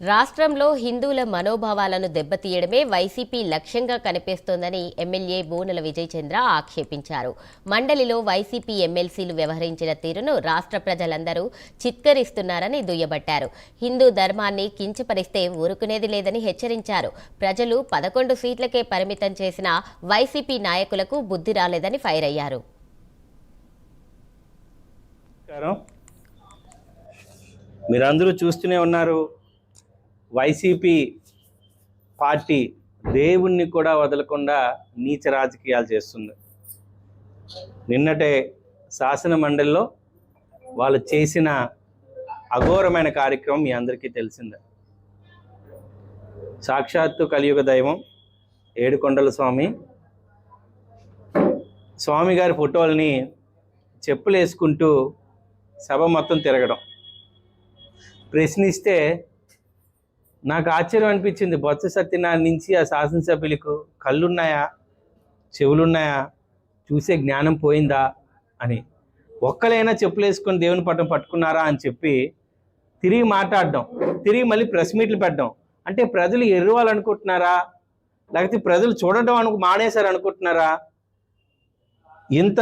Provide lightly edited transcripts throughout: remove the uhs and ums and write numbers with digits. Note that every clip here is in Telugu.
రాష్ట్రంలో హిందువుల మనోభావాలను దెబ్బతీయడమే వైసీపీ లక్ష్యంగా కనిపిస్తోందని ఎమ్మెల్యే బూనల విజయ్ చంద్ర ఆక్షేపించారు. మండలిలో వైసీపీ ఎమ్మెల్సీలు వ్యవహరించిన తీరును రాష్ట్ర ప్రజలందరూ చిత్కరిస్తున్నారని దుయ్యబట్టారు. హిందూ ధర్మాన్ని కించపరిస్తే ఊరుకునేది లేదని హెచ్చరించారు. ప్రజలు 11 సీట్లకే పరిమితం చేసిన వైసీపీ నాయకులకు బుద్ధి రాలేదని ఫైర్ అయ్యారు. మీరందరూ చూస్తూనే ఉన్నారు, వైసీపీ పార్టీ దేవుణ్ణి కూడా వదలకుండా నీచ రాజకీయాలు చేస్తుంది. నిన్నటే శాసన మండలిలో వాళ్ళు చేసిన అఘోరమైన కార్యక్రమం మీ అందరికీ తెలిసిందే. సాక్షాత్తు కలియుగ దైవం ఏడుకొండల స్వామి గారి ఫోటోల్ని చెప్పులు వేసుకుంటూ సభ మొత్తం తిరగడం, ప్రశ్నిస్తే నాకు ఆశ్చర్యం అనిపించింది. బొత్స సత్యనారాయణ నుంచి ఆ శాసనసభ్యులకు కళ్ళున్నాయా, చెవులున్నాయా, చూసే జ్ఞానం పోయిందా అని, ఒక్కలైనా చెప్పులు వేసుకొని దేవుని పట్టం పట్టుకున్నారా అని చెప్పి తిరిగి మాట్లాడడం, తిరిగి మళ్ళీ ప్రెస్ మీట్లు పెట్టడం. అంటే ప్రజలు ఎర్రవాలనుకుంటున్నారా, లేకపోతే ప్రజలు చూడటం మానేశారు అనుకుంటున్నారా? ఇంత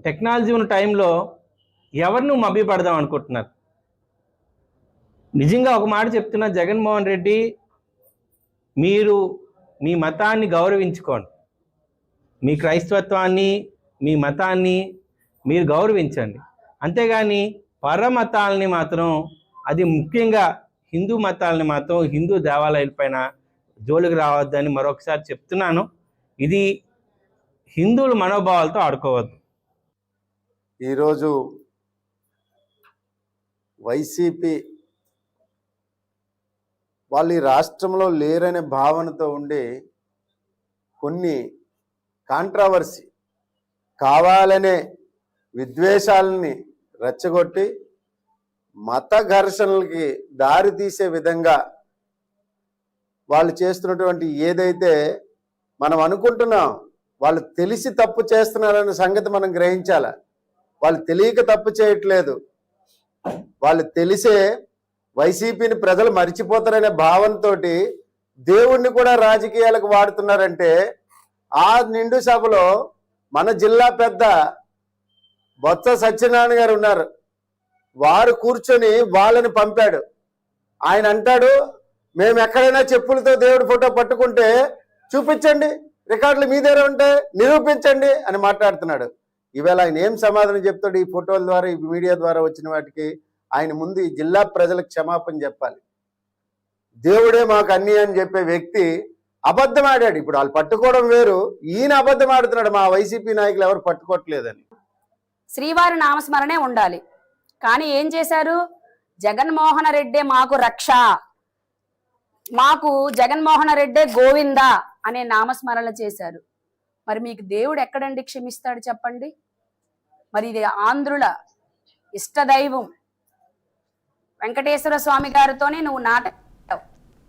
టెక్నాలజీ ఉన్న టైంలో ఎవరిని మభ్యపడదాం అనుకుంటున్నారు? నిజంగా ఒక మాట చెప్తున్నా, జగన్మోహన్ రెడ్డి, మీరు మీ మతాన్ని గౌరవించుకోండి, మీ క్రైస్తవత్వాన్ని, మీ మతాన్ని మీరు గౌరవించండి. అంతేగాని పరమతాలని మాత్రం, అది ముఖ్యంగా హిందూ మతాలని మాత్రం, హిందూ దేవాలయాల పైన జోలికి రావద్దని మరొకసారి చెప్తున్నాను. ఇది హిందువుల మనోభావాలతో ఆడుకోవద్దు. ఈరోజు వైసీపీ వాళ్ళు ఈ రాష్ట్రంలో లేరనే భావనతో ఉండి కొన్ని కాంట్రవర్సీ, కావాలనే విద్వేషాలని రెచ్చగొట్టి మత ఘర్షణలకి దారి తీసే విధంగా వాళ్ళు చేస్తున్నటువంటి ఏదైతే మనం అనుకుంటున్నాం, వాళ్ళు తెలిసి తప్పు చేస్తున్నారనే సంగతి మనం గ్రహించాలి. వాళ్ళు తెలియక తప్పు చేయట్లేదు, వాళ్ళు తెలిసే వైసీపీని ప్రజలు మర్చిపోతారనే భావనతో దేవుణ్ణి కూడా రాజకీయాలకు వాడుతున్నారంటే, ఆ నిండు సభలో మన జిల్లా పెద్ద బొత్స సత్యనారాయణ గారు ఉన్నారు. వారు కూర్చొని వాళ్ళని పంపాడు. ఆయన అంటాడు, మేము ఎక్కడైనా చెప్పులతో దేవుడి ఫోటో పట్టుకుంటే చూపించండి, రికార్డులు మీ దగ్గర ఉంటే నిరూపించండి అని మాట్లాడుతున్నాడు. ఈవేళ ఆయన ఏం సమాధానం చెప్తాడు? ఈ ఫోటోల ద్వారా, ఈ మీడియా ద్వారా వచ్చిన వాటికి ఆయన ముందు ఈ జిల్లా ప్రజలకు క్షమాపణ చెప్పాలి. దేవుడే మాకు అన్ని అని చెప్పే వ్యక్తి అబద్ధం ఆడాడు. ఇప్పుడు వాళ్ళు పట్టుకోవడం వేరు, ఈయన అబద్ధం ఆడుతున్నాడు, మా వైసీపీ నాయకులు ఎవరు పట్టుకోవట్లేదని. శ్రీవారి నామస్మరణే ఉండాలి. కానీ ఏం చేశారు? జగన్మోహన రెడ్డే మాకు రక్ష, మాకు జగన్మోహన రెడ్డే గోవింద అనే నామస్మరణ చేశారు. మరి మీకు దేవుడు ఎక్కడండి క్షమిస్తాడు చెప్పండి? మరి ఇది ఆంధ్రుల ఇష్టదైవం వెంకటేశ్వర స్వామి గారితోనే నువ్వు